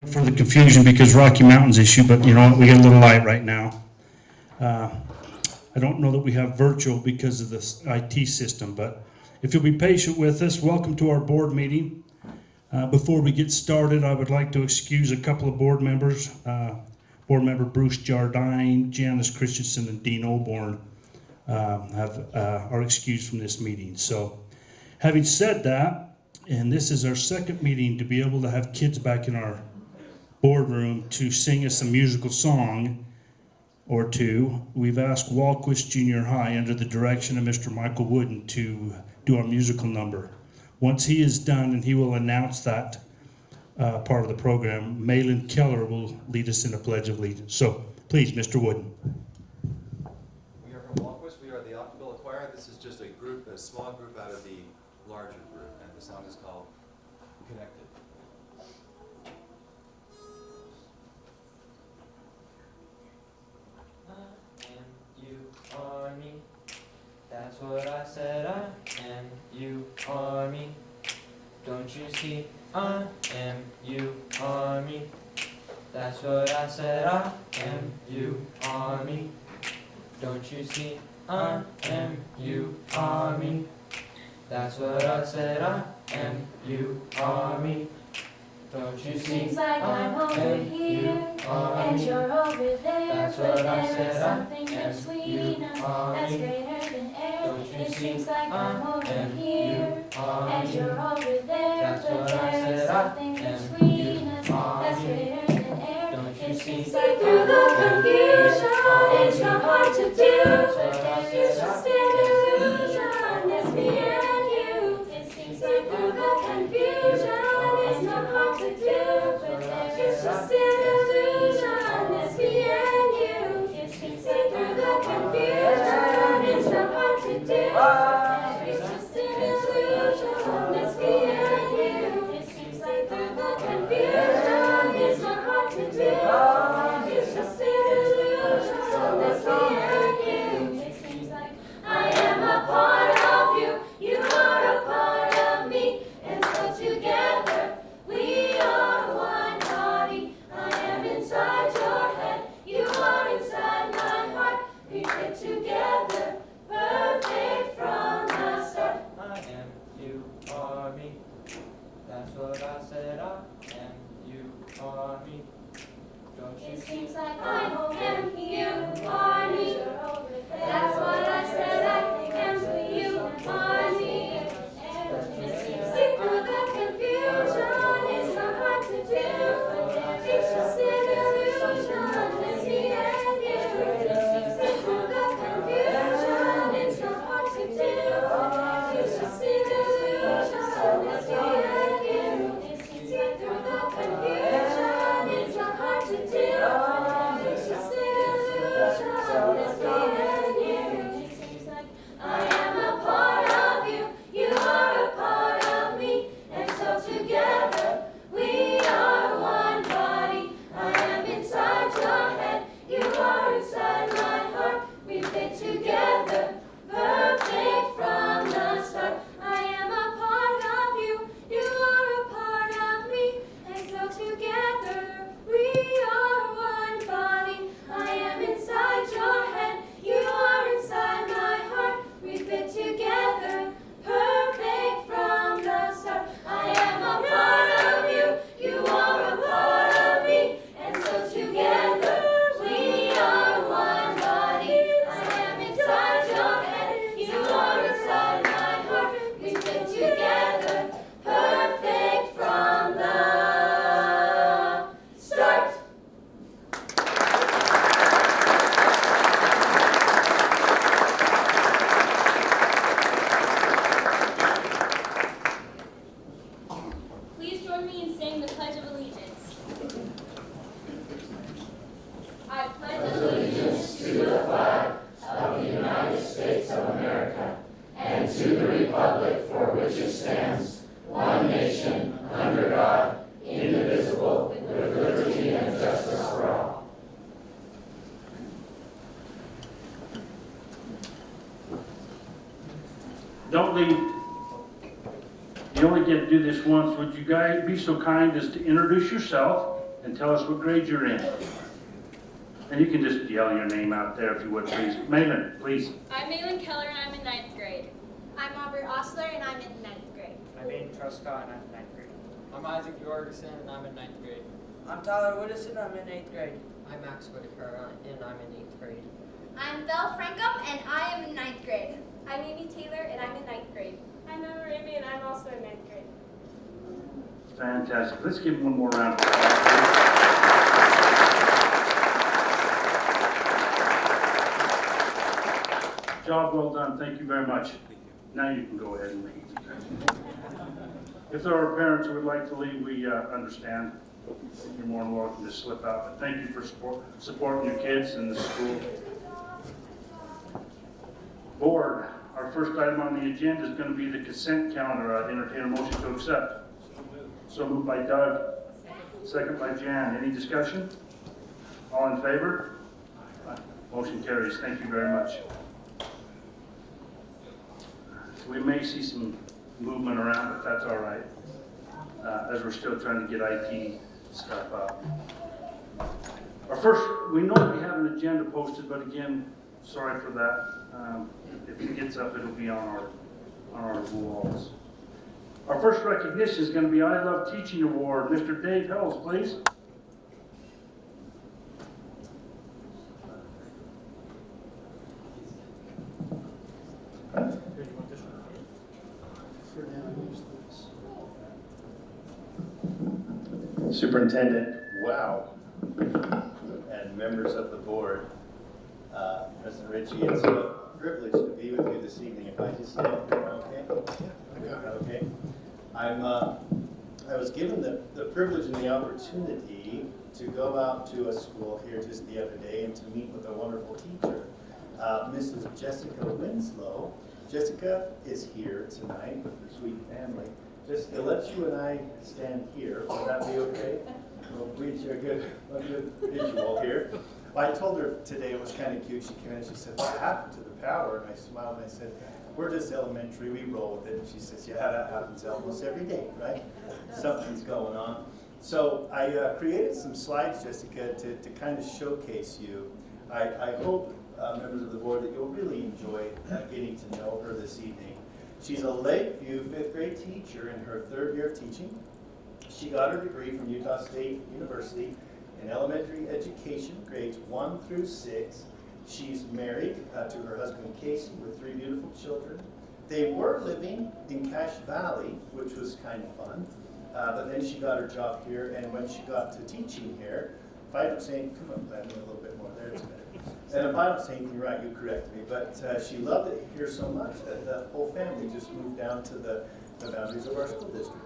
for the confusion because Rocky Mountain's issue, but you know what, we get a little light right now. I don't know that we have virtual because of this IT system, but if you'll be patient with us, welcome to our board meeting. Before we get started, I would like to excuse a couple of board members. Board member Bruce Jardine, Janice Christensen, and Dean Olborn are excused from this meeting. So having said that, and this is our second meeting to be able to have kids back in our boardroom to sing us a musical song or two, we've asked Walquist Junior High under the direction of Mr. Michael Wooden to do our musical number. Once he is done, and he will announce that part of the program, Malin Keller will lead us in a Pledge of Allegiance. So please, Mr. Wooden. We are from Walquist. We are the Octavilla Choir. This is just a group, a small group out of the larger group, and the song is called Connected. You are me. That's what I said. I am. You are me. Don't you see? I am. You are me. That's what I said. I am. You are me. Don't you see? I am. You are me. That's what I said. I am. You are me. Don't you see? Seems like I'm over here and you're over there, but there's something between us that's greater than air. It seems like I'm over here and you're over there, but there's something between us that's greater than air. It seems like through the confusion it's not hard to do, but there's just an illusion that's me and you. It seems like through the confusion it's not hard to do, but there's just an illusion that's me and you. It seems like through the confusion it's not hard to do, but there's just an illusion that's me and you. It seems like through the confusion it's not hard to do, but there's just an illusion that's me and you. It seems like I am a part of you, you are a part of me, and so together we are one body. I am inside your head, you are inside my heart. We fit together, perfect from the start. I am. You are me. That's what I said. I am. You are me. Don't you It see? seems like I am, you are me. That's what I said, I am, you are me. It seems like through the confusion it's not hard to do. It's just an illusion, it's me and you. It seems like through the confusion it's not hard to do. It's just an illusion, it's me and you. It seems like through the confusion it's not hard to do. It's just an illusion, it's me and you. It seems like I am a part of you, you are a part of me, and so together we are one body. I am inside your head, you are inside my heart. We fit together, perfect from the start. I am a part of you, you are a part of me, and so together we are one body. I am inside your head, you are inside my heart. We fit together, perfect from the start. I am a part of you, you are a part of me, and so together we are one body. I am inside your head, you are inside my heart. We fit together, perfect from the start. Please join me in saying the Pledge of Allegiance. I pledge allegiance to the flag of the United States of America and to the republic for which it stands, one nation, under God, indivisible, with liberty and justice for all. Don't leave. You only get to do this once. Would you guys be so kind as to introduce yourself and tell us what grade you're in. And you can just yell your name out there if you would, please. Malin, please. I'm Malin Keller and I'm in 9th grade. I'm Aubrey Osler and I'm in 9th grade. I'm Aiden Truscott and I'm in 9th grade. I'm Isaac Jorgensen and I'm in 9th grade. I'm Tyler Woodison, I'm in 8th grade. I'm Max Whitaker and I'm in 8th grade. I'm Belle Frankum and I am in 9th grade. I'm Amy Taylor and I'm in 9th grade. I'm Emma Ramey and I'm also in 9th grade. Fantastic. Let's give one more round of applause. Job well done. Thank you very much. Now you can go ahead and leave. If there are parents who would like to leave, we understand. You're more than welcome to slip out. But thank you for supporting your kids and the school. Board, our first item on the agenda is going to be the consent calendar. I'd entertain a motion to accept. So moved by Doug, second by Jan. Any discussion? All in favor? Motion carries. Thank you very much. We may see some movement around, but that's all right, as we're still trying to get IT stuff up. We know we have an agenda posted, but again, sorry for that. If it gets up, it'll be on our walls. Our first recognition is going to be I Love Teaching Award. Mr. Dave Hells, please. Superintendent, wow, and members of the board, President Ritchie, it's a privilege to be with you this evening. If I just stand, okay? Okay. I was given the privilege and the opportunity to go out to a school here just the other day and to meet with a wonderful teacher, Mrs. Jessica Winslow. Jessica is here tonight with her sweet family. Jessica, let you and I stand here. Would that be okay? We'll reach a good visual here. Well, I told her today it was kind of cute. She came in and she said, "What happened to the power?" And I smiled and I said, "We're just elementary. We roll with it." And she says, "Yeah, that happens almost every day, right? Something's going on." So I created some slides, Jessica, to kind of showcase you. I hope, members of the board, that you'll really enjoy getting to know her this evening. She's a Lakeview 5th grade teacher in her 3rd year of teaching. She got her degree from Utah State University in elementary education, grades 1 through 6. She's married to her husband Casey with 3 beautiful children. They were living in Cache Valley, which was kind of fun, but then she got her job here, and when she got to teaching here, if I don't say anything, come on, Glenn, a little bit more there, it's better. And if I don't say anything right, you correct me. But she loved it here so much that the whole family just moved down to the boundaries of our school district.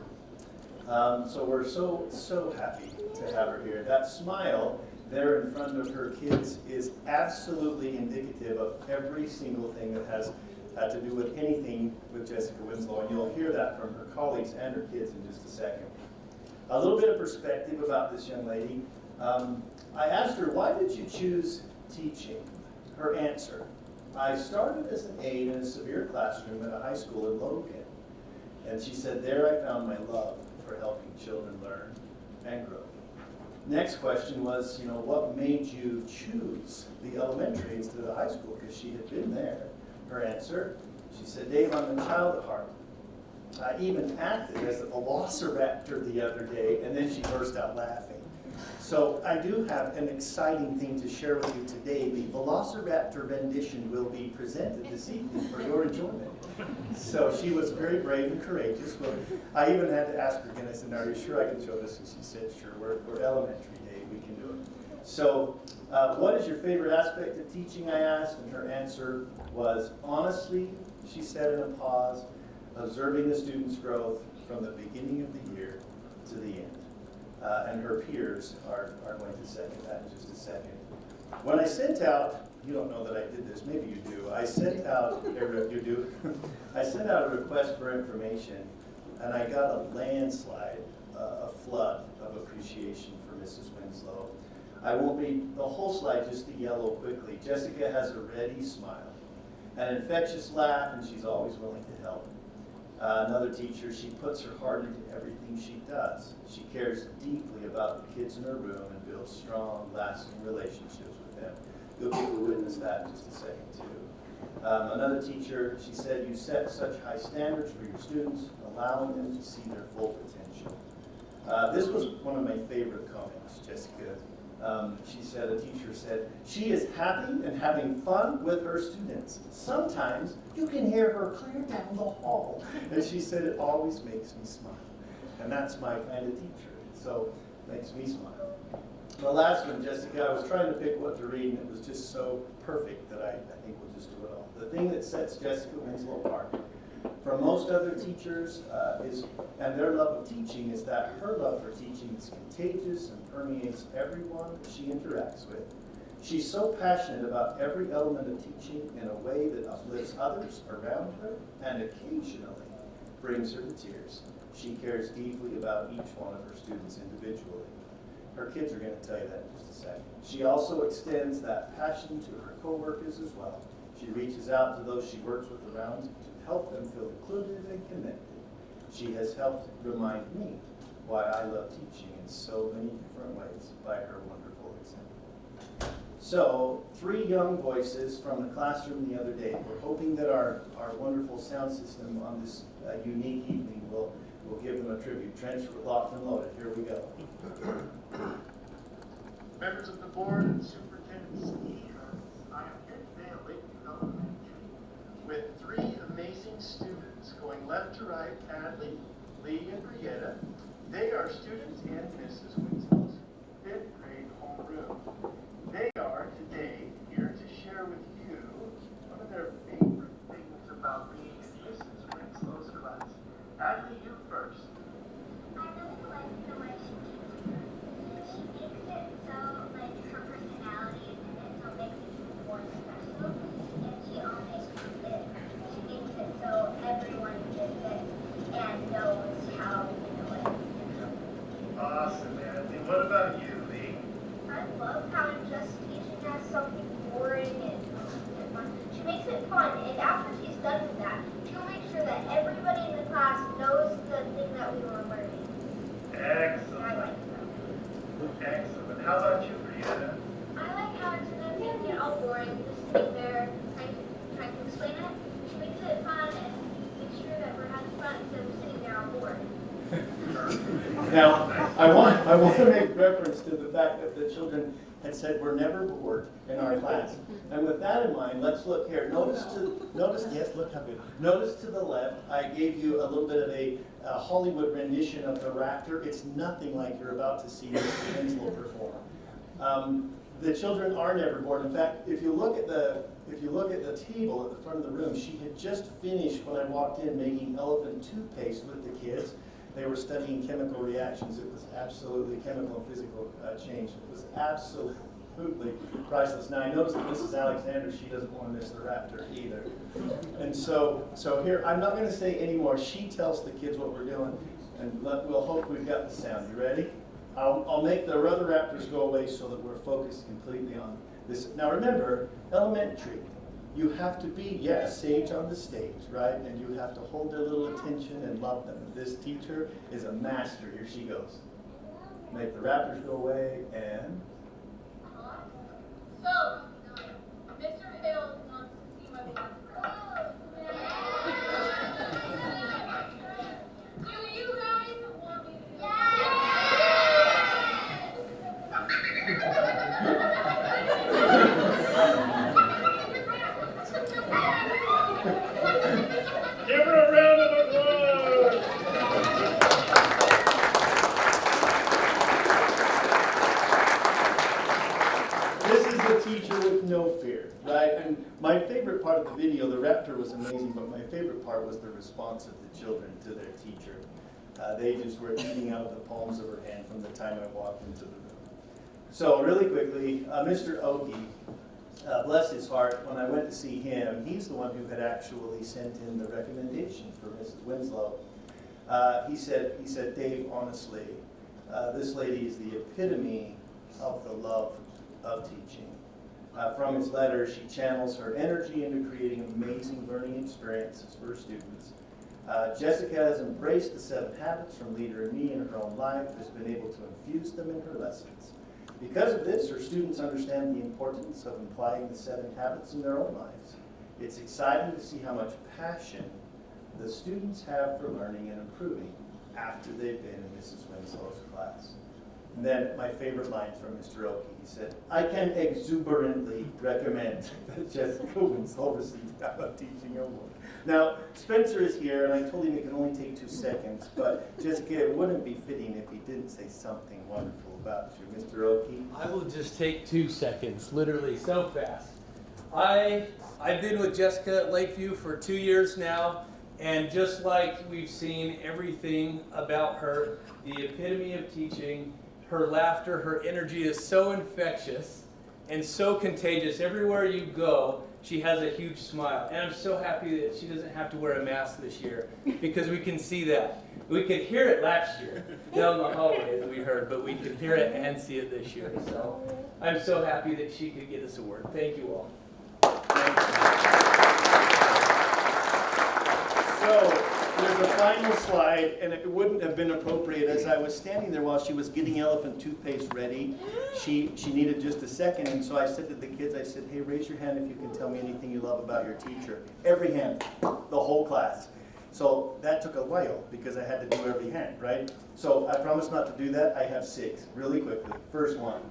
So we're so happy to have her here. That smile there in front of her kids is absolutely indicative of every single thing that has had to do with anything with Jessica Winslow. And you'll hear that from her colleagues and her kids in just a second. A little bit of perspective about this young lady. I asked her, "Why did you choose teaching?" Her answer: "I started as an aide in a severe classroom at a high school in Logan." And she said, "There I found my love for helping children learn and grow." Next question was, what made you choose the elementary instead of the high school? Because she had been there. Her answer, she said, "Dave, I'm a child at heart. I even acted as a velociraptor the other day," and then she burst out laughing. So I do have an exciting thing to share with you today. The Velociraptor rendition will be presented this evening for your enjoyment. So she was very brave and courageous. Well, I even had to ask her again. I said, "Are you sure I can show this?" And she said, "Sure, we're elementary, Dave, we can do it." So what is your favorite aspect of teaching, I asked, and her answer was, honestly, she said in a pause, observing the students' growth from the beginning of the year to the end. And her peers are going to second that in just a second. When I sent out, you don't know that I did this, maybe you do. I sent out, you do? I sent out a request for information, and I got a landslide, a flood of appreciation for Mrs. Winslow. I won't read the whole slide, just the yellow quickly. Jessica has a ready smile, an infectious laugh, and she's always willing to help. Another teacher, she puts her heart into everything she does. She cares deeply about the kids in her room and builds strong, lasting relationships with them. You'll get to witness that in just a second, too. Another teacher, she said, you set such high standards for your students, allowing them to see their full potential. This was one of my favorite comments, Jessica. She said, a teacher said, she is happy and having fun with her students. Sometimes you can hear her clear down the hall. And she said, it always makes me smile. And that's my kind of teacher. So it makes me smile. The last one, Jessica, I was trying to pick what to read, and it was just so perfect that I think we'll just do it all. The thing that sets Jessica Winslow apart from most other teachers and their love of teaching is that her love for teaching is contagious and permeates everyone that she interacts with. She's so passionate about every element of teaching in a way that uplifts others around her and occasionally brings her to tears. She cares deeply about each one of her students individually. Her kids are going to tell you that in just a second. She also extends that passion to her coworkers as well. She reaches out to those she works with around to help them feel included and connected. She has helped remind me why I love teaching in so many different ways by her wonderful example. So, 3 young voices from the classroom the other day. We're hoping that our wonderful sound system on this unique evening will give them a tribute. Trench, locked and loaded. Here we go. Members of the board and Superintendent Stevens, I am here today at Lakeview Elementary with 3 amazing students going left to right, Adley, Lee, and Brietta. They are students in Mrs. Winslow's 5th grade homeroom. They are today here to share with you one of their favorite things about being in Mrs. Winslow's class. Adley, you first. I really like the way she teaches. She makes it so, like, her personality and it so makes it even more special. And she always makes it. She makes it so everyone gets it and knows how to do it. Awesome, Adley. What about you, Lee? I love how just teaching us something boring and fun. She makes it fun, and after she's done with that, she'll make sure that everybody in the class knows the thing that we were learning. Excellent. I like that. Excellent. How about you, Brietta? I like how instead of making it all boring, just sitting there trying to explain it, she makes it fun and makes sure that we're having fun instead of sitting there all bored. Now, I want to make reference to the fact that the children had said we're never bored in our class. And with that in mind, let's look here. Notice, yes, look how good. Notice to the left, I gave you a little bit of a Hollywood rendition of the Raptor. It's nothing like you're about to see Mr. Winslow perform. The children are never bored. In fact, if you look at the table at the front of the room, she had just finished when I walked in making elephant toothpaste with the kids. They were studying chemical reactions. It was absolutely chemical and physical change. It was absolutely priceless. Now I noticed that Mrs. Alexander, she doesn't want to miss the Raptor either. And so here, I'm not going to say any more. She tells the kids what we're doing, and we'll hope we've got the sound. You ready? I'll make the other Raptors go away so that we're focused completely on this. Now remember, elementary. You have to be, a sage on the stage, right? And you have to hold their little attention and love them. This teacher is a master. Here she goes. Make the Raptors go away and... So, Mr. Hill wants to see my class. Do you guys want me to? Give her a round of applause! This is the teacher with no fear, right? And my favorite part of the video, the Raptor was amazing, but my favorite part was the response of the children to their teacher. They just were eating out of the palms of her hand from the time I walked into the room. So really quickly, Mr. Ogie, bless his heart, when I went to see him, he's the one who had actually sent in the recommendation for Mrs. Winslow. He said, Dave, honestly, this lady is the epitome of the love of teaching. From his letter, she channels her energy into creating amazing learning experiences for her students. Jessica has embraced the 7 habits from Leader in Me in her own life, has been able to infuse them in her lessons. Because of this, her students understand the importance of applying the 7 habits in their own lives. It's exciting to see how much passion the students have for learning and improving after they've been in Mrs. Winslow's class. And then my favorite line from Mr. Oakey, he said, I can exuberantly recommend that Jessica Winslow receive the teaching award. Now, Spencer is here, and I told him it can only take 2 seconds, but Jessica, it wouldn't be fitting if he didn't say something wonderful about you. Mr. Oakey? I will just take 2 seconds, literally so fast. I've been with Jessica at Lakeview for 2 years now, and just like we've seen everything about her, the epitome of teaching, her laughter, her energy is so infectious and so contagious. Everywhere you go, she has a huge smile. And I'm so happy that she doesn't have to wear a mask this year, because we can see that. We could hear it last year down the hallway that we heard, but we could hear it and see it this year. So I'm so happy that she could get this award. Thank you all. So, there's a final slide, and it wouldn't have been appropriate. As I was standing there while she was getting elephant toothpaste ready, she needed just a second, and so I said to the kids, I said, hey, raise your hand if you can tell me anything you love about your teacher. Every hand, the whole class. So that took a while, because I had to do every hand, right? So I promise not to do that. I have 6, really quickly. First one.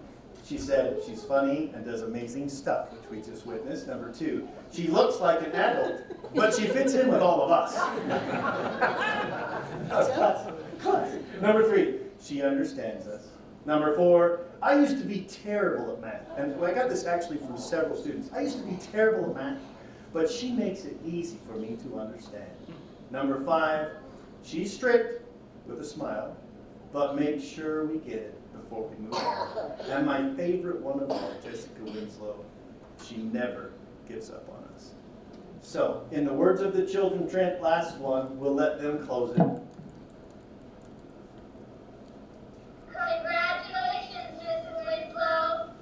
She said she's funny and does amazing stuff, which we just witnessed. Number 2, she looks like an adult, but she fits in with all of us. Class. Number 3, she understands us. Number 4, I used to be terrible at math. And I got this actually from several students. I used to be terrible at math, but she makes it easy for me to understand. Number 5, she's strict with a smile, but makes sure we get it before we move on. And my favorite one of all, Jessica Winslow, she never gives up on us. So, in the words of the children, Trent, last one, we'll let them close it. Congratulations, Mrs. Winslow.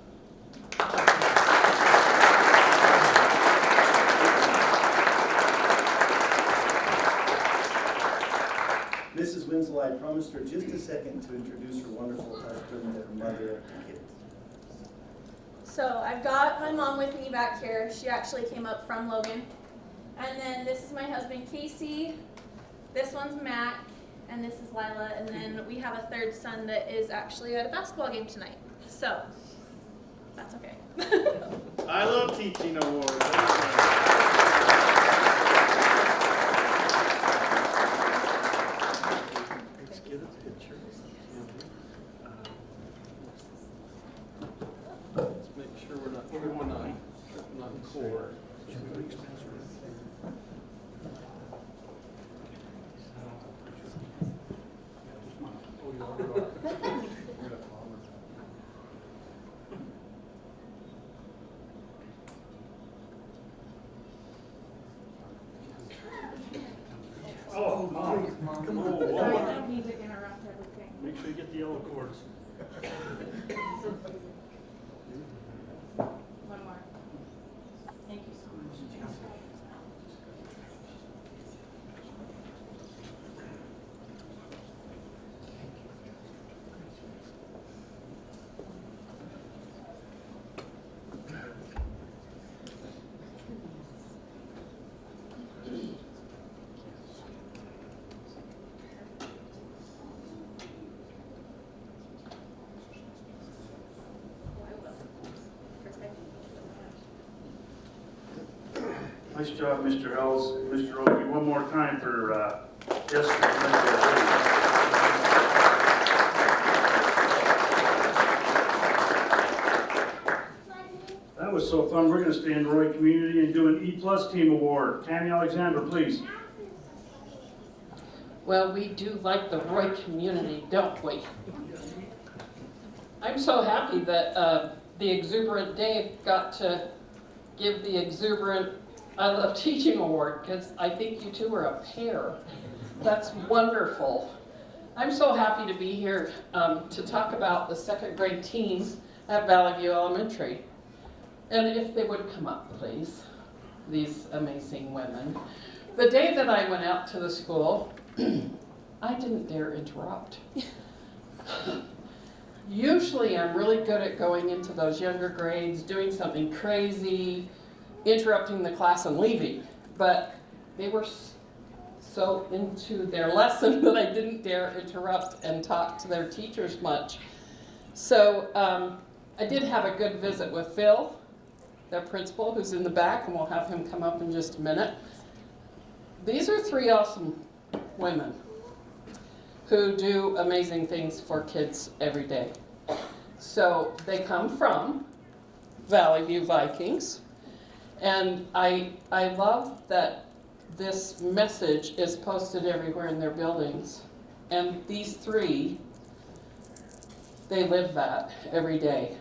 Mrs. Winslow, I promised her just a second to introduce her wonderful husband and her mother and kids. So I've got my mom with me back here. She actually came up from Logan. And then this is my husband, Casey. This one's Mac. And this is Lila. And then we have a third son that is actually at a basketball game tonight. So that's okay. I love teaching awards. Let's get a picture. Let's make sure we're not tripping on cord. Oh, Mom. Come on. Sorry, I don't need to interrupt everything. Make sure you get the yellow cords. One more. Thank you so much. Nice job, Mr. Ells. Mr. Oakey, one more time for Jessica. That was so fun. We're going to stay in Roy Community and do an E+ Team Award. Tammy Alexander, please. Well, we do like the Roy community, don't we? I'm so happy that the exuberant Dave got to give the exuberant I Love Teaching Award, because I think you two are a pair. That's wonderful. I'm so happy to be here to talk about the second grade teams at Valley View Elementary. And if they would come up, please, these amazing women. The day that I went out to the school, I didn't dare interrupt. Usually I'm really good at going into those younger grades, doing something crazy, interrupting the class and leaving. But they were so into their lesson that I didn't dare interrupt and talk to their teachers much. So I did have a good visit with Phil, their principal, who's in the back, and we'll have him come up in just a minute. These are three awesome women who do amazing things for kids every day. So they come from Valley View Vikings, and I love that this message is posted everywhere in their buildings. And these three, they live that every day.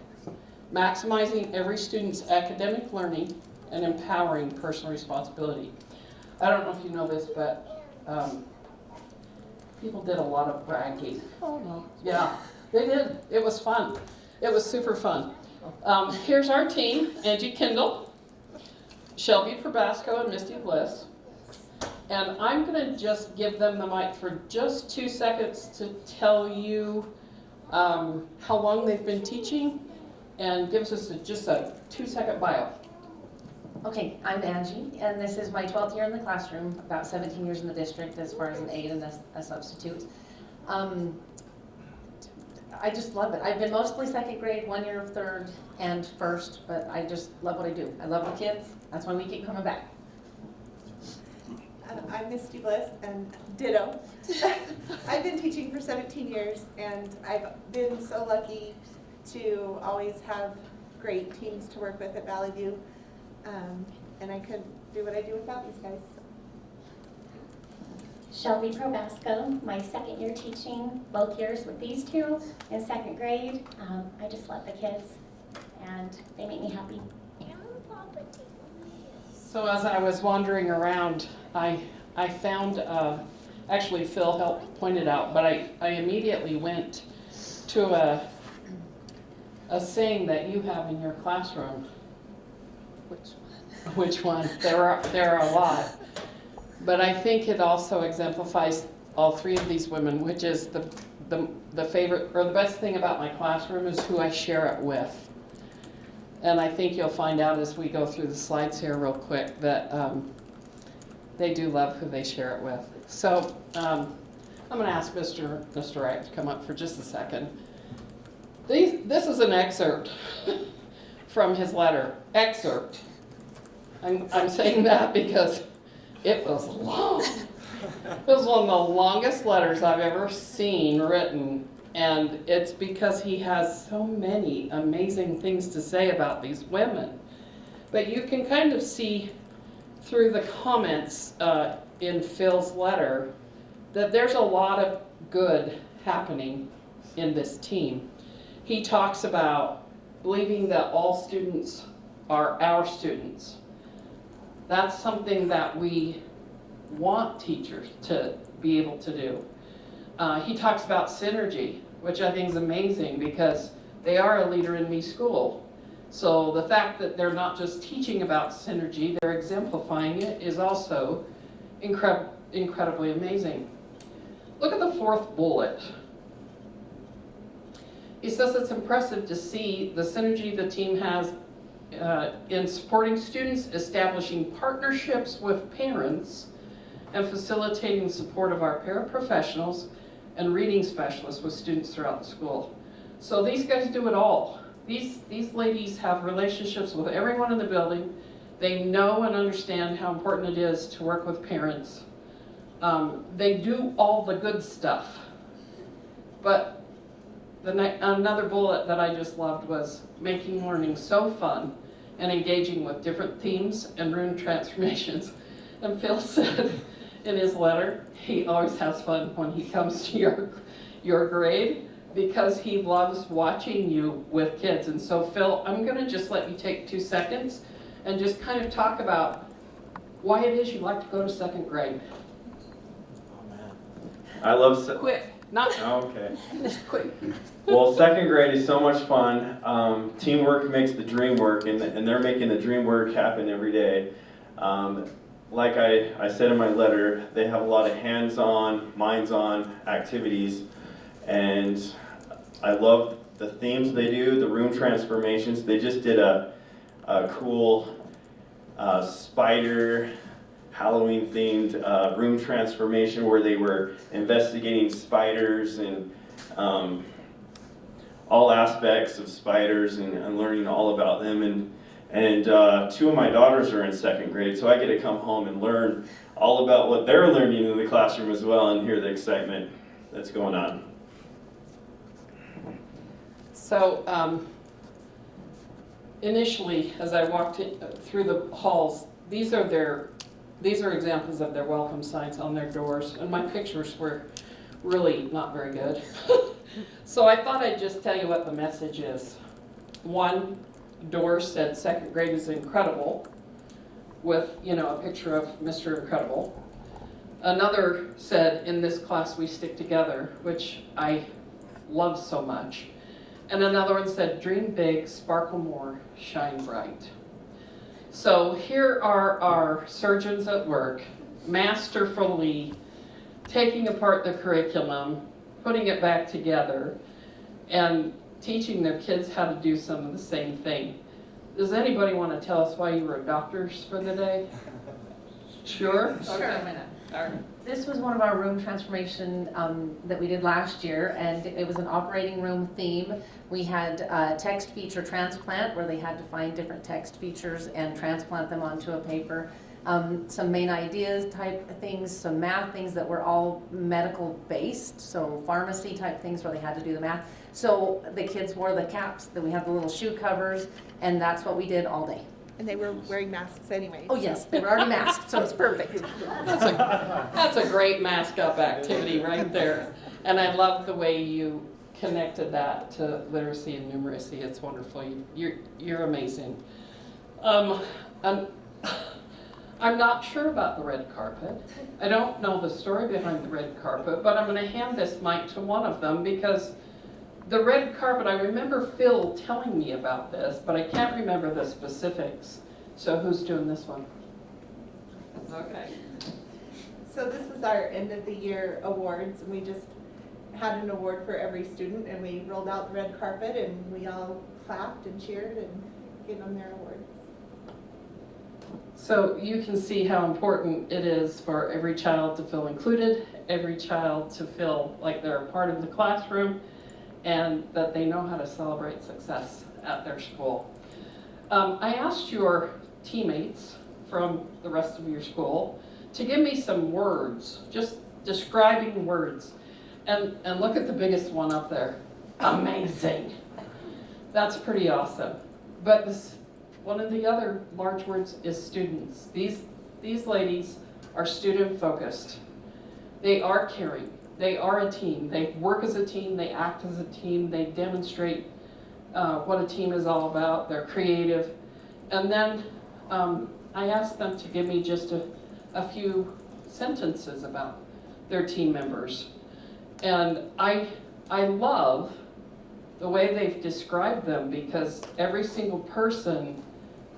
Maximizing every student's academic learning and empowering personal responsibility. I don't know if you know this, but people did a lot of bragging. Oh no. Yeah, they did. It was fun. It was super fun. Here's our team: Angie Kindle, Shelby Probasco, and Misty Bliss. And I'm going to just give them the mic for just 2 seconds to tell you how long they've been teaching and give us just a 2-second bio. Okay, I'm Angie, and this is my 12th year in the classroom, about 17 years in the district as far as an aide and a substitute. I just love it. I've been mostly second grade, 1 year of third and first, but I just love what I do. I love the kids. That's why we keep coming back. I'm Misty Bliss, and ditto. I've been teaching for 17 years, and I've been so lucky to always have great teams to work with at Valley View, and I couldn't do what I do without these guys. Shelby Probasco, my second year teaching, both years with these two in second grade. I just love the kids, and they make me happy. So as I was wandering around, I found, actually Phil helped point it out, but I immediately went to a saying that you have in your classroom. Which one? There are a lot. But I think it also exemplifies all three of these women, which is the favorite, or the best thing about my classroom is who I share it with. And I think you'll find out as we go through the slides here real quick that they do love who they share it with. So I'm going to ask Mr. Wright to come up for just a second. This is an excerpt from his letter. Excerpt. I'm saying that because it was long. It was one of the longest letters I've ever seen written. And it's because he has so many amazing things to say about these women. But you can kind of see through the comments in Phil's letter that there's a lot of good happening in this team. He talks about believing that all students are our students. That's something that we want teachers to be able to do. He talks about synergy, which I think is amazing because they are a leader in me school. So the fact that they're not just teaching about synergy, they're exemplifying it is also incredibly amazing. Look at the fourth bullet. He says it's impressive to see the synergy the team has in supporting students, establishing partnerships with parents, and facilitating the support of our paraprofessionals and reading specialists with students throughout the school. So these guys do it all. These ladies have relationships with everyone in the building. They know and understand how important it is to work with parents. They do all the good stuff. But another bullet that I just loved was making learning so fun and engaging with different themes and room transformations. And Phil said in his letter, he always has fun when he comes to your grade because he loves watching you with kids. And so Phil, I'm gonna just let you take 2 seconds and just kind of talk about why it is you like to go to second grade. Oh man. I love Quick, not okay. just quick. Well, second grade is so much fun. Teamwork makes the dream work, and they're making the dream work happen every day. like I said in my letter, they have a lot of hands-on, minds-on activities, and I love the themes they do, the room transformations. They just did a cool spider Halloween-themed room transformation where they were investigating spiders and all aspects of spiders and learning all about them. And two of my daughters are in 2nd grade, so I get to come home and learn all about what they're learning in the classroom as well and hear the excitement that's going on. So initially, as I walked through the halls, these are examples of their welcome signs on their doors, and my pictures were really not very good. So I thought I'd just tell you what the message is. One door said 2nd grade is incredible, with, you know, a picture of Mr. Incredible. Another said, in this class we stick together, which I love so much. And another one said, dream big, sparkle more, shine bright. So here are our surgeons at work, masterfully taking apart the curriculum, putting it back together, and teaching their kids how to do some of the same thing. Does anybody want to tell us why you were doctors for the day? Sure? Sure. Okay. All right. This was one of our room transformation that we did last year, and it was an operating room theme. We had text feature transplant, where they had to find different text features and transplant them onto a paper. Some main ideas type things, some math things that were all medical based, so pharmacy type things where they had to do the math. So the kids wore the caps, that we had the little shoe covers, and that's what we did all day. And they were wearing masks anyway. Oh yes, they were already masked, so it's perfect. That's a great mask up activity right there. And I love the way you connected that to literacy and numeracy. It's wonderful. You're amazing. I'm not sure about the red carpet. I don't know the story behind the red carpet, but I'm going to hand this mic to one of them, because the red carpet, I remember Phil telling me about this, but I can't remember the specifics. So who's doing this one? Okay. So this was our end of the year awards, and we just had an award for every student, and we rolled out the red carpet, and we all clapped and cheered and gave them their awards. So you can see how important it is for every child to feel included, every child to feel like they're a part of the classroom, and that they know how to celebrate success at their school. I asked your teammates from the rest of your school to give me some words, just describing words. And look at the biggest one up there. Amazing. That's pretty awesome. But one of the other large words is students. These ladies are student focused. They are caring. They are a team. They work as a team. They act as a team. They demonstrate what a team is all about. They're creative. And then I asked them to give me just a few sentences about their team members. And I love the way they've described them, because every single person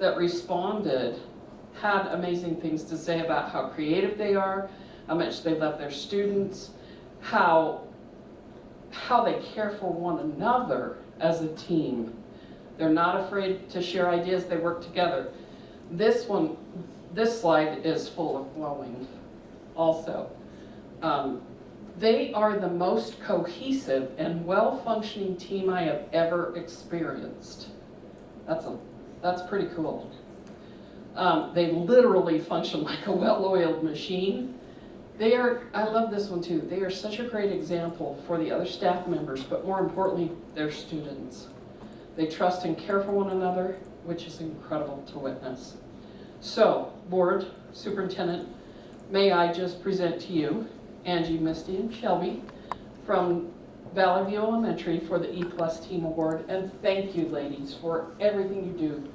that responded had amazing things to say about how creative they are, how much they love their students, how they care for one another as a team. They're not afraid to share ideas, they work together. This slide is full of glowing also. They are the most cohesive and well-functioning team I have ever experienced. That's pretty cool. They literally function like a well-oiled machine. I love this one too, they are such a great example for the other staff members, but more importantly, their students. They trust and care for one another, which is incredible to witness. So, board, superintendent, may I just present to you Angie, Misty, and Shelby from Valley View Elementary for the E+ Team Award. And thank you, ladies, for everything you do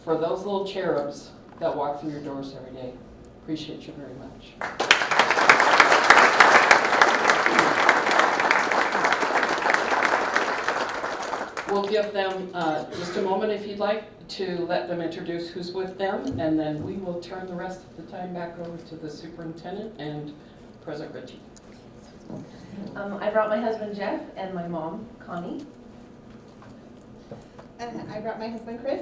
for those little cherubs that walk through your doors every day. Appreciate you very much. we'll give them just a moment if you'd like to let them introduce who's with them, and then we will turn the rest of the time back over to the superintendent and President Richie. I brought my husband Jeff and my mom Connie. And I brought my husband Chris.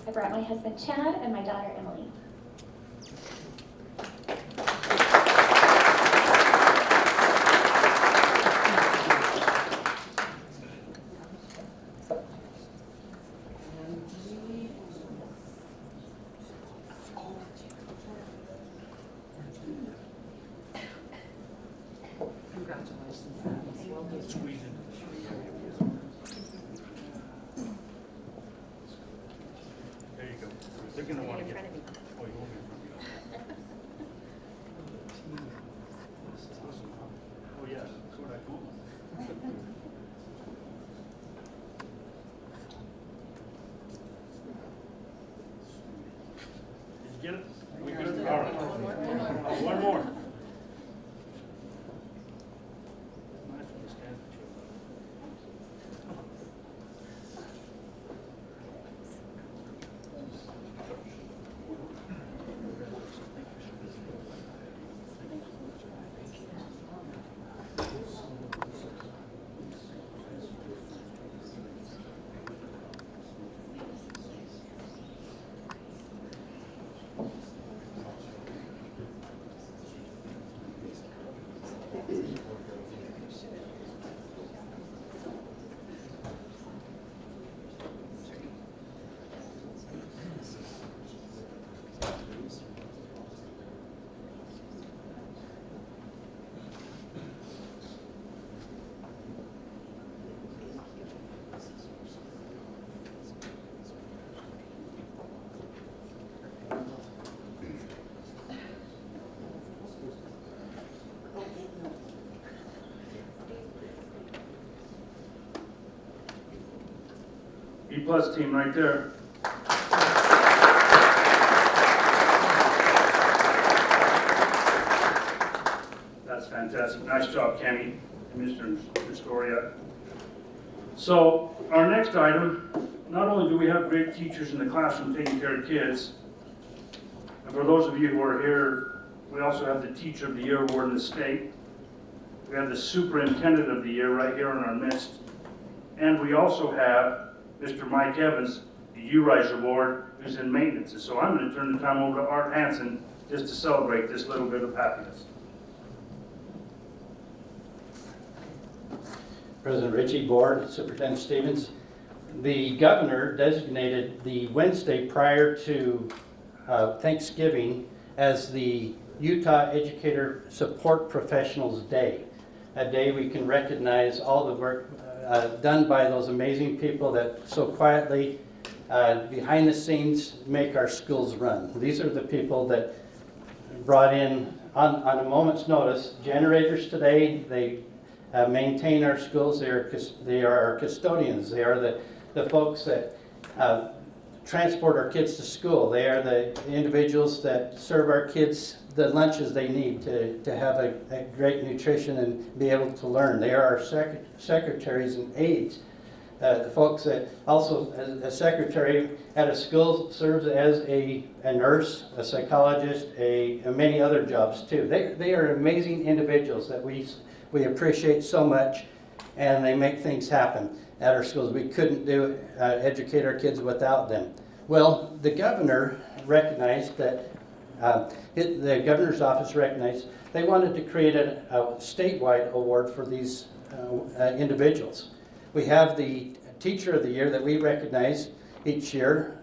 I brought my husband Chad and my daughter Emily. There you go. They're gonna want to get. Oh, you won't be in front of you. Oh, yes, that's what I told them. Did you get it? We good? All right. One more. Nice when you stand for two. E+ team right there. That's fantastic. Nice job, Kenny and Mr. Historia. So our next item, not only do we have great teachers in the classroom taking care of kids, and for those of you who are here, we also have the Teacher of the Year award in the state. We have the Superintendent of the Year right here in our midst. And we also have Mr. Mike Evans, the U-Rise Award, who's in maintenance. And so I'm going to turn the time over to Art Hansen just to celebrate this little bit of happiness. President Richie, Board, Superintendent Stevens. The governor designated the Wednesday prior to Thanksgiving as the Utah Educator Support Professionals Day. A day we can recognize all the work done by those amazing people that so quietly behind the scenes make our schools run. These are the people that brought in on a moment's notice generators today. They maintain our schools. They are our custodians. They are the folks that transport our kids to school. They are the individuals that serve our kids the lunches they need to have a great nutrition and be able to learn. They are our secretaries and aides. The folks that also, as a secretary at a school, serves as a nurse, a psychologist, many other jobs too. They are amazing individuals that we appreciate so much, and they make things happen at our schools. We couldn't educate our kids without them. Well, the governor recognized that, the governor's office recognized they wanted to create a statewide award for these individuals. We have the Teacher of the Year that we recognize each year.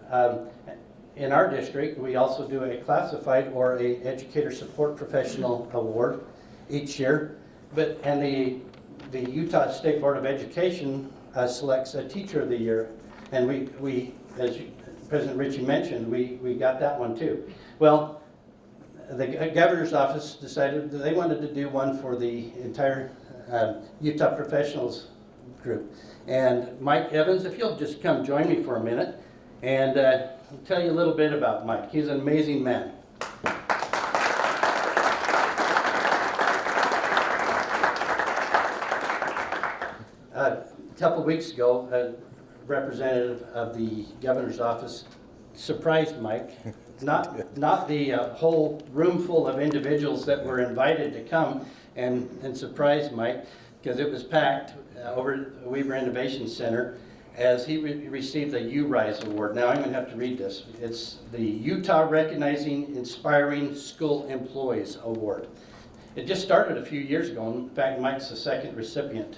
In our district, we also do a classified or a Educator Support Professional Award each year. And the Utah State Board of Education selects a Teacher of the Year. And we as President Richie mentioned, we got that one too. Well, the governor's office decided that they wanted to do one for the entire Utah professionals group. And Mike Evans, if you'll just come join me for a minute, and I'll tell you a little bit about Mike. He's an amazing man. couple weeks ago, a representative of the governor's office surprised Mike. Not the whole room full of individuals that were invited to come and surprise Mike, because it was packed over at the Weaver Innovation Center as he received the URISE Award. Now I'm going to have to read this. It's the Utah Recognizing Inspiring School Employees Award. It just started a few years ago. In fact, Mike's the second recipient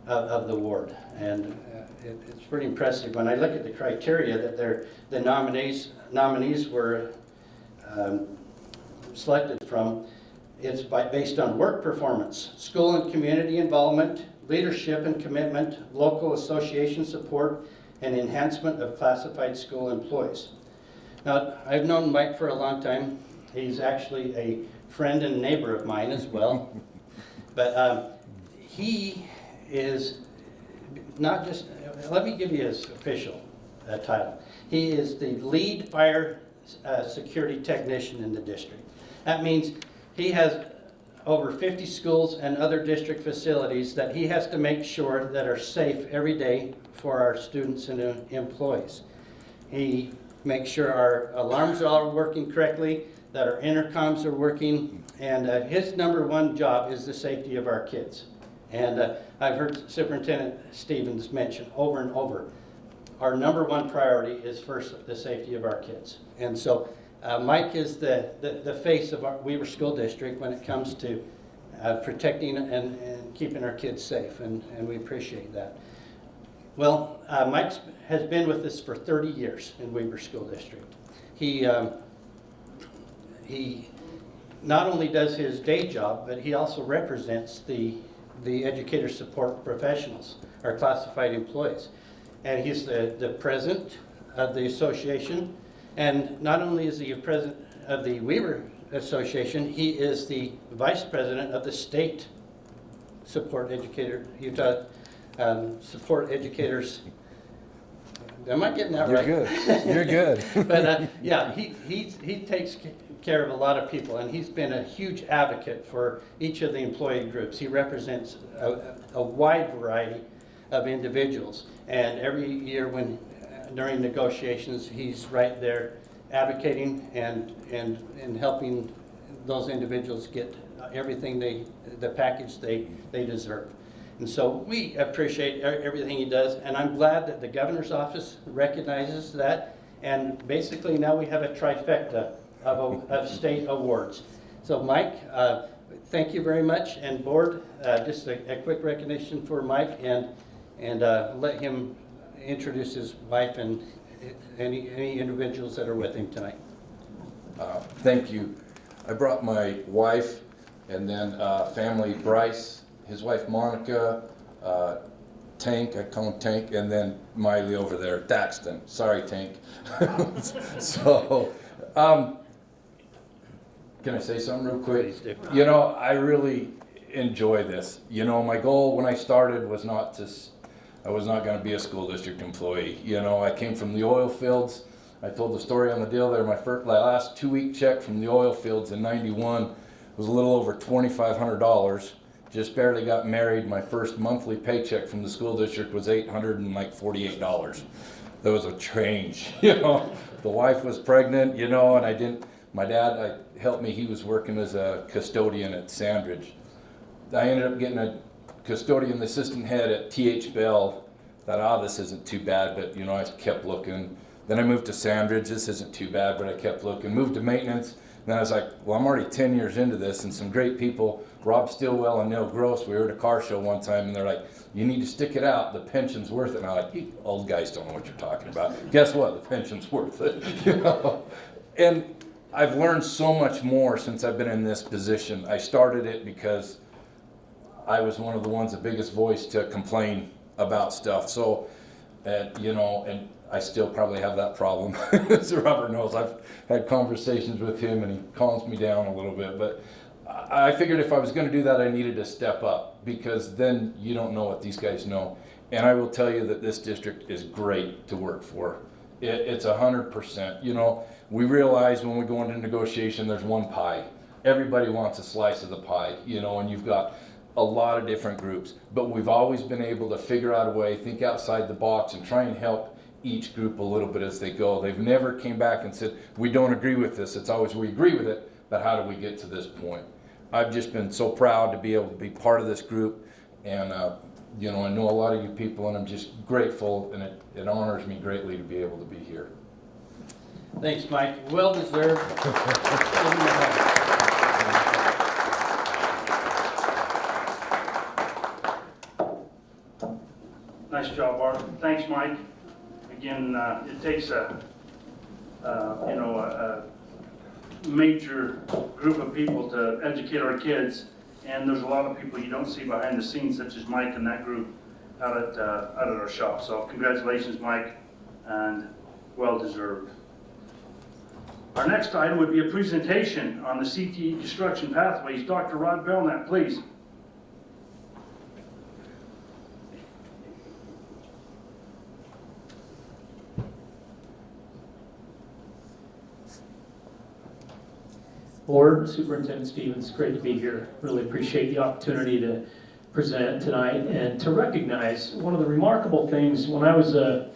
of the award, and it's pretty impressive. When I look at the criteria that the nominees were selected from, it's based on work performance, school and community involvement, leadership and commitment, local association support, and enhancement of classified school employees. Now, I've known Mike for a long time. He's actually a friend and neighbor of mine as well. But he is not just, let me give you his official title. He is the lead fire security technician in the district. That means he has over 50 schools and other district facilities that he has to make sure that are safe every day for our students and employees. He makes sure our alarms are all working correctly, that our intercoms are working, and his number one job is the safety of our kids. And I've heard Superintendent Stevens mention over and over, our number one priority is first the safety of our kids. And so Mike is the face of our Weaver School District when it comes to protecting and keeping our kids safe, and we appreciate that. Well, Mike has been with us for 30 years in Weaver School District. He not only does his day job, but he also represents the educator support professionals, our classified employees. And he's the president of the association. And not only is he a president of the Weaver Association, he is the vice president of the state support educator, Utah Support Educators. Am I getting that right? You're good. You're good. But yeah, he takes care of a lot of people, and he's been a huge advocate for each of the employee groups. He represents a wide variety of individuals, and every year when during negotiations, he's right there advocating and helping those individuals get everything the package they deserve. And so we appreciate everything he does, and I'm glad that the governor's office recognizes that, and basically now we have a trifecta of state awards. So Mike, thank you very much, and board, just a quick recognition for Mike, and let him introduce his wife and any individuals that are with him tonight. Thank you. I brought my wife and then family, Bryce, his wife Monica, Tank, I call him Tank, and then Miley over there, Daxton. Sorry, Tank. So, can I say something real quick? You know, I really enjoy this. You know, my goal when I started was I was not going to be a school district employee. You know, I came from the oil fields. I told the story on the deal there. My last 2-week check from the oil fields in '91 was a little over $2,500. Just barely got married. My first monthly paycheck from the school district was $848. That was a change, you know. The wife was pregnant, you know, and my dad helped me. He was working as a custodian at Sandridge. I ended up getting a custodian assistant head at T.H. Bell. Thought, this isn't too bad, but you know, I kept looking. Then I moved to Sandridge. This isn't too bad, but I kept looking. Moved to maintenance. Then I was like, well, I'm already 10 years into this, and some great people, Rob Stillwell and Neil Gross, we were at a car show one time, and they're like, you need to stick it out. The pension's worth it. And I'm like, you old guys don't know what you're talking about. Guess what? The pension's worth it. You know? And I've learned so much more since I've been in this position. I started it because I was one of the ones, the biggest voice to complain about stuff. So, you know, and I still probably have that problem. As Robert knows, I've had conversations with him and he calms me down a little bit. But I figured if I was going to do that, I needed to step up, because then you don't know what these guys know. And I will tell you that this district is great to work for. It's 100%. You know, we realize when we go into negotiation, there's one pie. Everybody wants a slice of the pie, you know, and you've got a lot of different groups, but we've always been able to figure out a way, think outside the box, and try and help each group a little bit as they go. They've never came back and said, we don't agree with this. It's always, we agree with it, but how do we get to this point? I've just been so proud to be able to be part of this group, and you know, I know a lot of you people, and I'm just grateful, and it honors me greatly to be able to be here. Thanks, Mike. Well deserved. Nice job, Art. Thanks, Mike. Again, it takes a major group of people to educate our kids, and there's a lot of people you don't see behind the scenes, such as Mike and that group out at our shop. So congratulations, Mike, and well deserved. Our next item would be a presentation on the CTE construction pathways. Dr. Rod Belknap, please. Board, Superintendent Stevens, great to be here. Really appreciate the opportunity to present tonight and to recognize one of the remarkable things. When I was a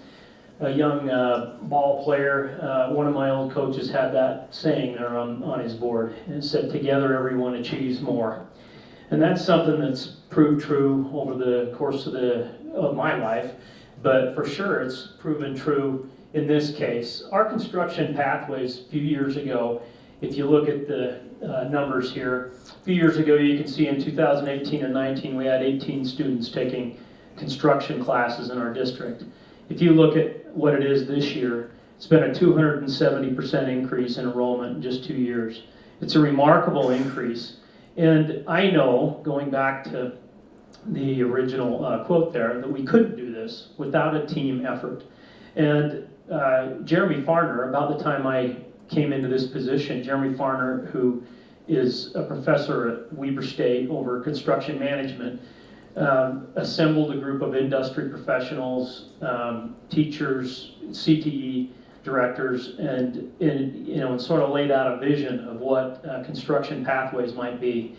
young ball player, one of my old coaches had that saying there on his board, and it said, "Together everyone achieves more." And that's something that's proved true over the course of my life, but for sure it's proven true in this case. Our construction pathways a few years ago, if you look at the numbers here, a few years ago you can see in 2018 and 19 we had 18 students taking construction classes in our district. If you look at what it is this year, it's been a 270% increase in enrollment in just 2 years. It's a remarkable increase, and I know, going back to the original quote there, that we couldn't do this without a team effort. And Jeremy Farner, about the time I came into this position, Jeremy Farner, who is a professor at Weber State over construction management, assembled a group of industry professionals, teachers, CTE directors, and sort of laid out a vision of what construction pathways might be.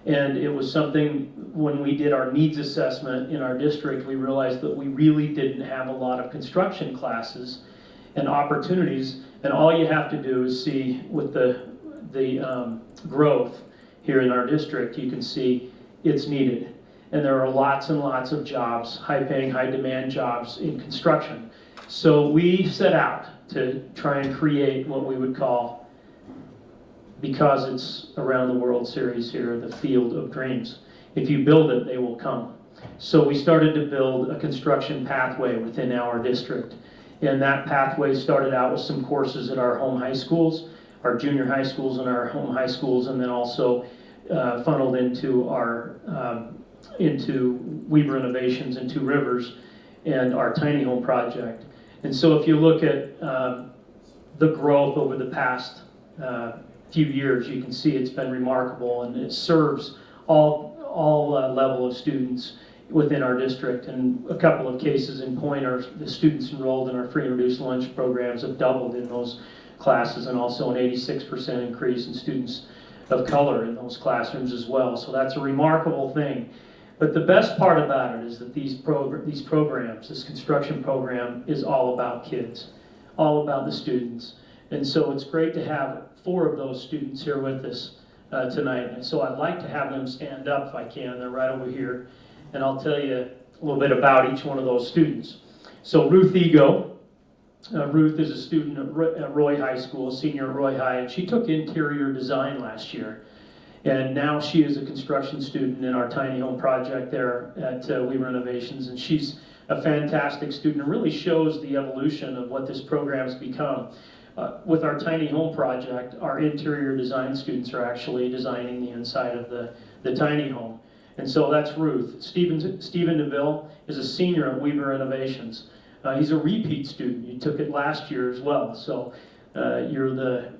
And it was something, when we did our needs assessment in our district, we realized that we really didn't have a lot of construction classes and opportunities. And all you have to do is see with the growth here in our district, you can see it's needed. And there are lots and lots of jobs, high-paying, high-demand jobs in construction. So we set out to try and create what we would call, because it's around the World Series here, the field of dreams. If you build it, they will come. So we started to build a construction pathway within our district. And that pathway started out with some courses at our home high schools, our junior high schools and our home high schools, and then also funneled into our into Weber Innovations in Two Rivers and our tiny home project. And so if you look at the growth over the past few years, you can see it's been remarkable, and it serves all level of students within our district. And a couple of cases in point are the students enrolled in our free and reduced lunch programs have doubled in those classes, and also an 86% increase in students of color in those classrooms as well. So that's a remarkable thing. But the best part about it is that these programs, this construction program, is all about kids, all about the students. And so it's great to have 4 of those students here with us tonight. And so I'd like to have them stand up if I can. They're right over here. And I'll tell you a little bit about each one of those students. So Ruth Ego. Ruth is a student at Roy High School, a senior at Roy High, and she took interior design last year. And now she is a construction student in our tiny home project there at Weber Innovations, and she's a fantastic student. It really shows the evolution of what this program has become. With our tiny home project, our interior design students are actually designing the inside of the tiny home. And so that's Ruth. Stephen DeVille is a senior at Weber Innovations. He's a repeat student. You took it last year as well, so you're the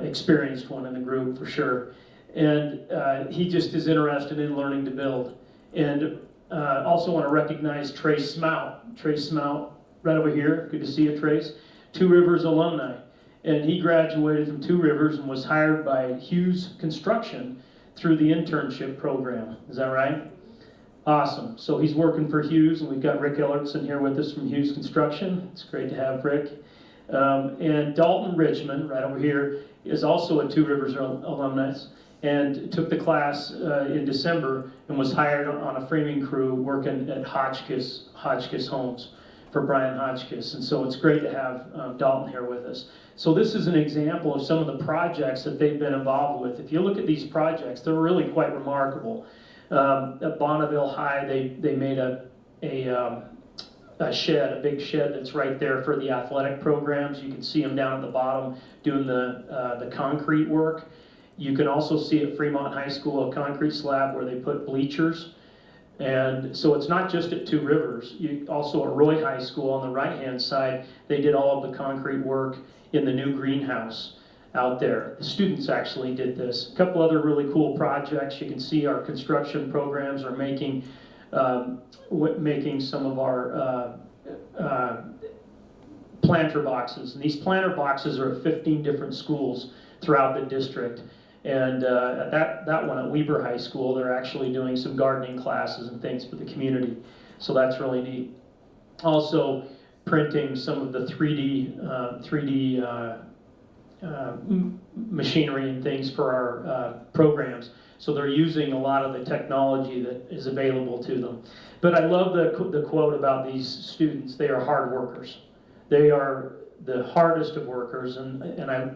experienced one in the group for sure. And he just is interested in learning to build. And also want to recognize Trace Smout. Trace Smout, right over here. Good to see you, Trace. Two Rivers alumni. And he graduated from Two Rivers and was hired by Hughes Construction through the internship program. Is that right? Awesome. So he's working for Hughes, and we've got Rick Ellertson here with us from Hughes Construction. It's great to have Rick. And Dalton Richmond, right over here, is also a Two Rivers alumnus and took the class in December and was hired on a framing crew working at Hotchkiss Homes for Brian Hotchkiss. And so it's great to have Dalton here with us. So this is an example of some of the projects that they've been involved with. If you look at these projects, they're really quite remarkable. At Bonneville High, they made a shed, a big shed that's right there for the athletic programs. You can see them down at the bottom doing the concrete work. You can also see at Fremont High School a concrete slab where they put bleachers. And so it's not just at Two Rivers. Also at Roy High School on the right-hand side, they did all of the concrete work in the new greenhouse out there. The students actually did this. A couple other really cool projects. You can see our construction programs are making some of our planter boxes. And these planter boxes are at 15 different schools throughout the district. And at that one at Weber High School, they're actually doing some gardening classes and things for the community. So that's really neat. Also printing some of the 3D machinery and things for our programs. So they're using a lot of the technology that is available to them. But I love the quote about these students. They are hard workers. They are the hardest of workers, and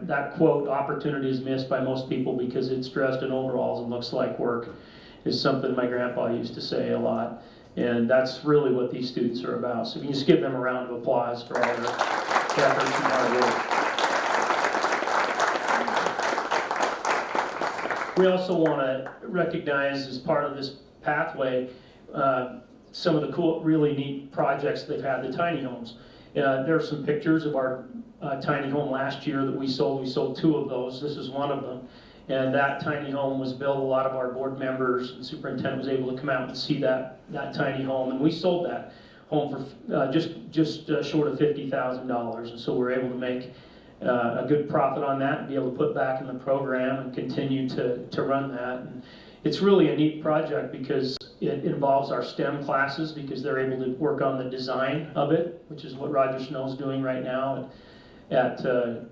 that quote, opportunity is missed by most people because it's dressed in overalls and looks like work, is something my grandpa used to say a lot. And that's really what these students are about. So if you can just give them a round of applause for all their efforts and hard work. We also want to recognize, as part of this pathway, some of the cool, really neat projects they've had, the tiny homes. There are some pictures of our tiny home last year that we sold. We sold 2 of those. This is one of them. And that tiny home was built. A lot of our board members and superintendent was able to come out and see that tiny home. And we sold that home for just short of $50,000. And so we're able to make a good profit on that and be able to put back in the program and continue to run that. And it's really a neat project because it involves our STEM classes, because they're able to work on the design of it, which is what Roger Snow's doing right now at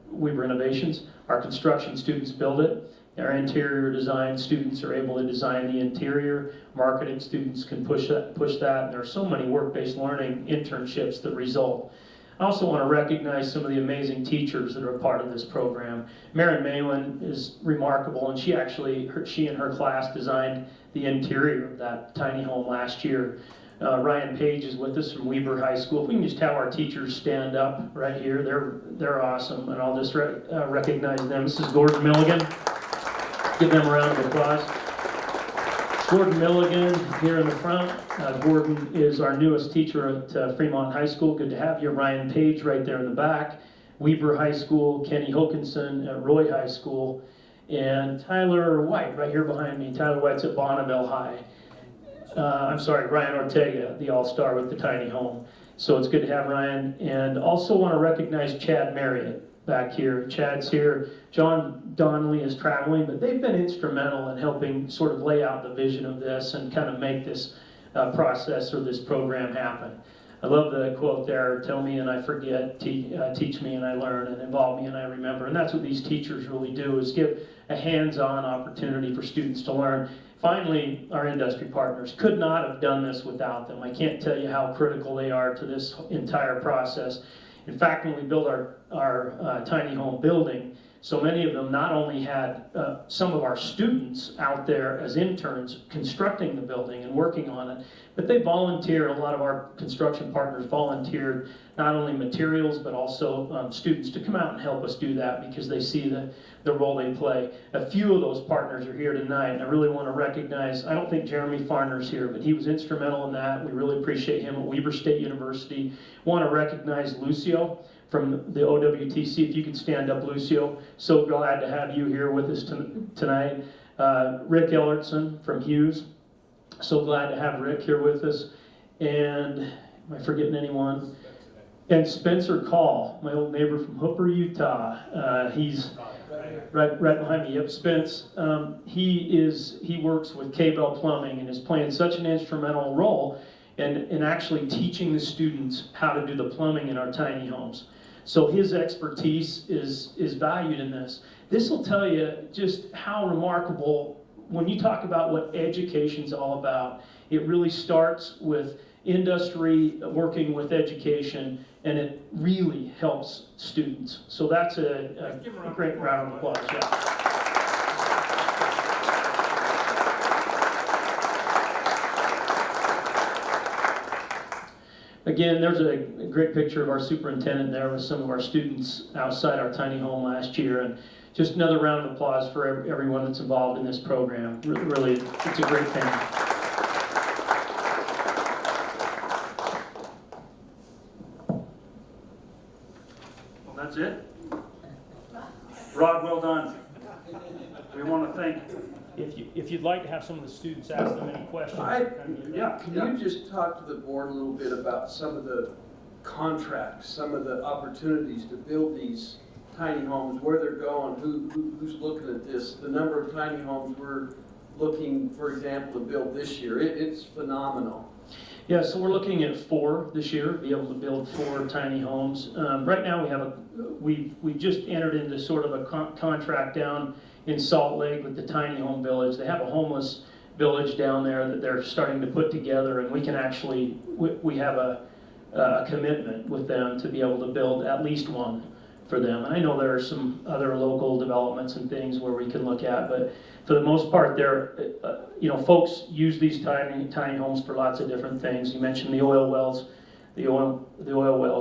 Weber Innovations. Our construction students build it. Our interior design students are able to design the interior. Marketing students can push that. And there are so many work-based learning internships that result. I also want to recognize some of the amazing teachers that are a part of this program. Maren Malin is remarkable, and she and her class designed the interior of that tiny home last year. Ryan Page is with us from Weber High School. If we can just have our teachers stand up right here, they're awesome, and I'll just recognize them. This is Gordon Milligan. Give them a round of applause. Gordon Milligan here in the front. Gordon is our newest teacher at Fremont High School. Good to have you. Ryan Page right there in the back. Weber High School. Kenny Hokinson at Roy High School. And Tyler White right here behind me. Tyler White's at Bonneville High. Ryan Ortega, the all-star with the tiny home. So it's good to have Ryan. And also want to recognize Chad Marriott back here. Chad's here. John Donnelly is traveling, but they've been instrumental in helping sort of lay out the vision of this and kind of make this process or this program happen. I love the quote there, tell me and I forget, teach me and I learn, and involve me and I remember. And that's what these teachers really do, is give a hands-on opportunity for students to learn. Finally, our industry partners could not have done this without them. I can't tell you how critical they are to this entire process. In fact, when we built our tiny home building, so many of them not only had some of our students out there as interns constructing the building and working on it, but they volunteered. A lot of our construction partners volunteered not only materials but also students to come out and help us do that, because they see the role they play. A few of those partners are here tonight, and I really want to recognize, I don't think Jeremy Farner's here, but he was instrumental in that. We really appreciate him at Weber State University. Want to recognize Lucio from the OWTC. If you could stand up, Lucio. So glad to have you here with us tonight. Rick Ellertson from Hughes. So glad to have Rick here with us. And am I forgetting anyone? And Spencer Call, my old neighbor from Hooper, Utah. He's right behind me. Yep, Spence. He works with K-Bell Plumbing and is playing such an instrumental role in actually teaching the students how to do the plumbing in our tiny homes. So his expertise is valued in this. This will tell you just how remarkable, when you talk about what education's all about, it really starts with industry working with education, and it really helps students. So that's a great round of applause. Yeah. Again, there's a great picture of our superintendent there with some of our students outside our tiny home last year, and just another round of applause for everyone that's involved in this program. Really, it's a great thing. Well, that's it. Rod, well done. We want to thank. If you'd like to have some of the students ask them any questions. Can you just talk to the board a little bit about some of the contracts, some of the opportunities to build these tiny homes, where they're going, who's looking at this, the number of tiny homes we're looking, for example, to build this year. It's phenomenal. Yeah, so we're looking at 4 this year, be able to build 4 tiny homes. Right now we just entered into sort of a contract down in Salt Lake with the Tiny Home Village. They have a homeless village down there that they're starting to put together, and we can actually, we have a commitment with them to be able to build at least 1 for them. And I know there are some other local developments and things where we can look at, but for the most part, folks use these tiny homes for lots of different things. You mentioned the oil wells,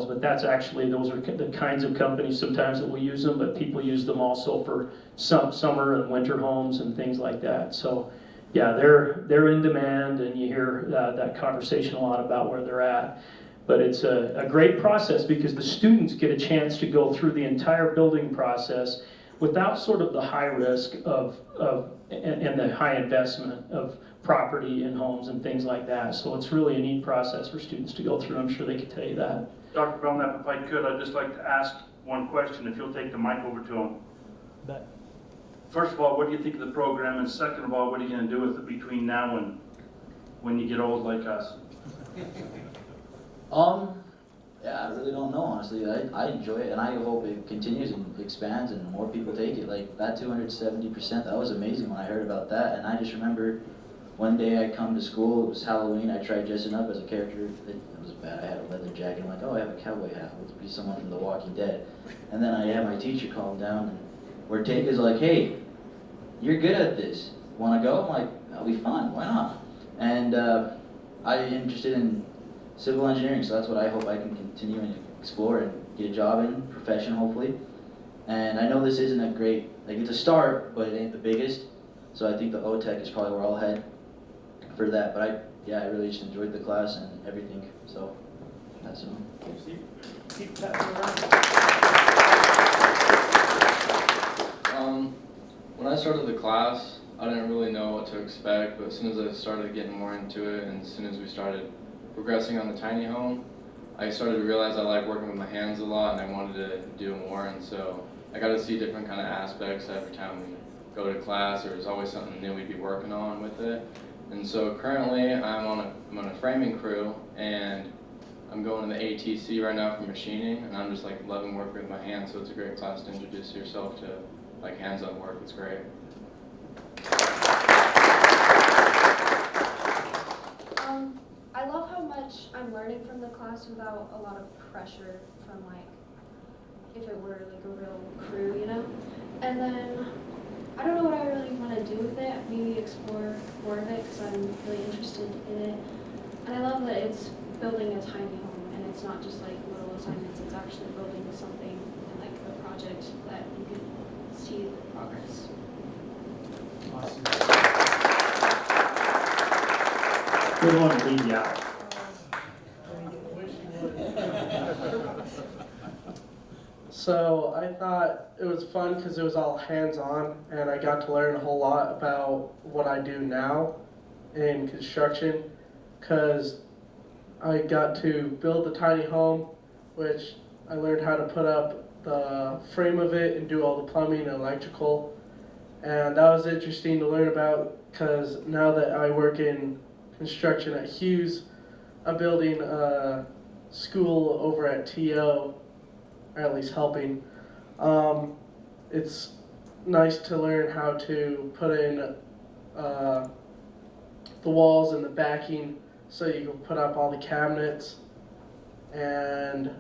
but that's actually, those are the kinds of companies sometimes that will use them, but people use them also for some summer and winter homes and things like that. So yeah, they're in demand, and you hear that conversation a lot about where they're at. But it's a great process because the students get a chance to go through the entire building process without sort of the high risk and the high investment of property and homes and things like that. So it's really a neat process for students to go through. I'm sure they could tell you that. Dr. Belknap, if I could, I'd just like to ask one question, if you'll take the mic over to him. Bet. First of all, what do you think of the program? And second of all, what are you going to do with it between now and when you get old like us? Yeah, I really don't know, honestly. I enjoy it, and I hope it continues and expands and more people take it. Like that 270%, that was amazing when I heard about that. And I just remember one day I come to school, it was Halloween, I tried dressing up as a character. It was bad. I had a leather jacket. I'm like, oh, I have a cowboy hat. Let's be someone from The Walking Dead. And then I had my teacher calm down, and where Taka's like, hey, you're good at this. Want to go? I'm like, that'll be fun. Why not? And I'm interested in civil engineering, so that's what I hope I can continue and explore and get a job in, profession hopefully. And I know this isn't a great, like it's a start, but it ain't the biggest. So I think the OTech is probably where I'll head for that. But I really just enjoyed the class and everything. So that's it. Keep passing around. When I started the class, I didn't really know what to expect, but as soon as I started getting more into it, and as soon as we started progressing on the tiny home, I started to realize I like working with my hands a lot, and I wanted to do more. And so I got to see different kind of aspects every time we go to class. There's always something new we'd be working on with it. And so currently I'm on a framing crew, and I'm going to the ATC right now for machining, and I'm just like loving working with my hands. So it's a great class to introduce yourself to like hands-on work. It's great. I love how much I'm learning from the class without a lot of pressure from like, if it were like a real crew, you know? And then, I don't know what I really want to do with it, maybe explore more of it because I'm really interested in it. And I love that it's building a tiny home and it's not just like little assignments, it's actually building something and like a project that you can see the progress. Awesome. We don't want to leave you out. So I thought it was fun because it was all hands-on, and I got to learn a whole lot about what I do now in construction, because I got to build the tiny home, which I learned how to put up the frame of it and do all the plumbing and electrical. And that was interesting to learn about because now that I work in construction at Hughes, I'm building a school over at TO, or at least helping. It's nice to learn how to put in the walls and the backing so you can put up all the cabinets and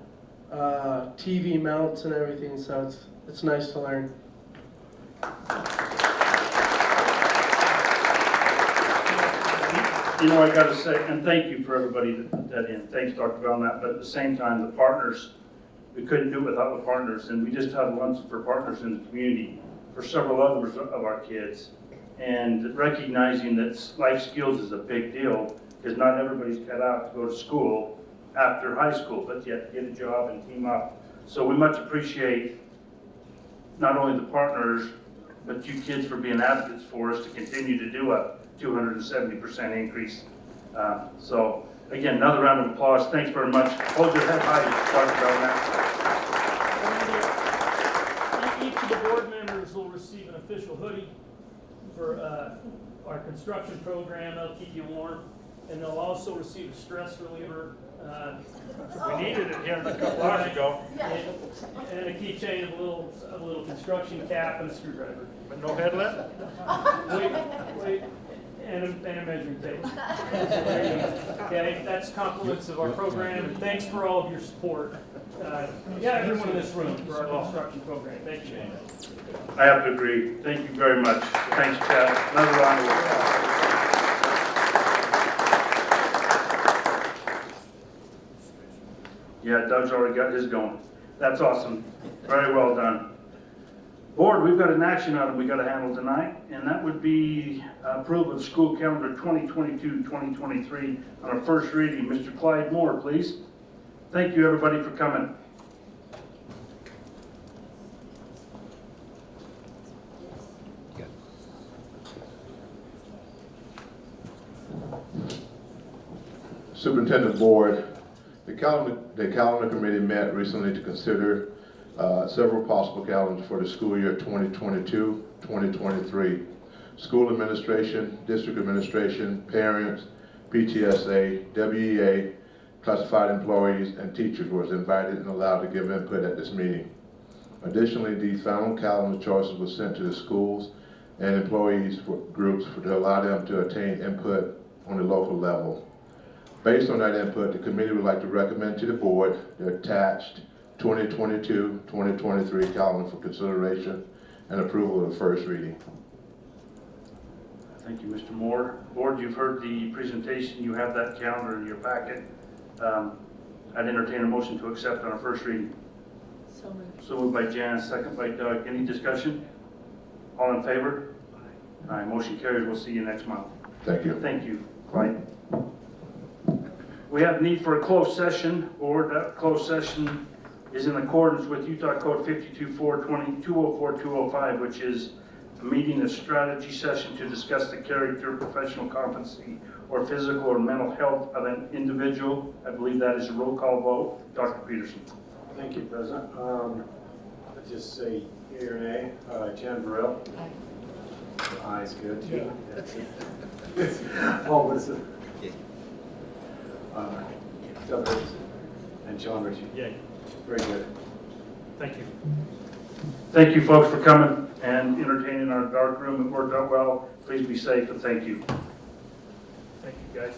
TV mounts and everything, so it's nice to learn. You know, I gotta say, and thank you for everybody that put that in. Thanks, Dr. Bell, on that, but at the same time, the partners, we couldn't do it without the partners, and we just had lunch for partners in the community for several others of our kids. And recognizing that life skills is a big deal, because not everybody's cut out to go to school after high school, but yet get a job and team up. So we much appreciate not only the partners, but you kids for being advocates for us to continue to do a 270% increase. So again, another round of applause. Thanks very much. Hold your head high, Dr. Belknap. And each of the board members will receive an official hoodie for our construction program. They'll keep you warm. And they'll also receive a stress reliever. We needed it here a couple hours ago. And a keychain of a little construction cap and a screwdriver. But no headlamp? Wait. And a measuring tape. Okay, that's compliments of our program. And thanks for all of your support. Everyone in this room for our construction program. Thank you. I have to agree. Thank you very much. Thanks, Chad. Another round of applause. Yeah, Doug's already got his going. That's awesome. Very well done. Board, we've got an action item we got to handle tonight, and that would be approval of school calendar 2022-2023 on our first reading. Mr. Clyde Moore, please. Thank you, everybody, for coming. Superintendent Board, the calendar committee met recently to consider several possible calendars for the school year 2022-2023. School administration, district administration, parents, PTSA, WEA, classified employees, and teachers was invited and allowed to give input at this meeting. Additionally, these final calendar choices were sent to the schools and employees groups to allow them to attain input on the local level. Based on that input, the committee would like to recommend to the board the attached 2022-2023 calendar for consideration and approval of the first reading. Thank you, Mr. Moore. Board, you've heard the presentation. You have that calendar in your packet. I'd entertain a motion to accept on our first reading. So moved. So moved by Jan, second by Doug. Any discussion? All in favor? Aye, motion carries. We'll see you next month. Thank you. Thank you, Clyde. We have need for a closed session, or that closed session is in accordance with Utah Code 5204-205, which is a meeting, a strategy session to discuss the character, professional competency, or physical or mental health of an individual. I believe that is a roll call vote. Dr. Peterson. Thank you, President. I'd just say yea or nay. Jan Burrell. Aye is good too. Oh, what's it? Doug Richardson and John Ritchie. Yay. Very good. Thank you. Thank you, folks, for coming and entertaining our dark room. It worked out well. Please be safe, and thank you. Thank you, guys.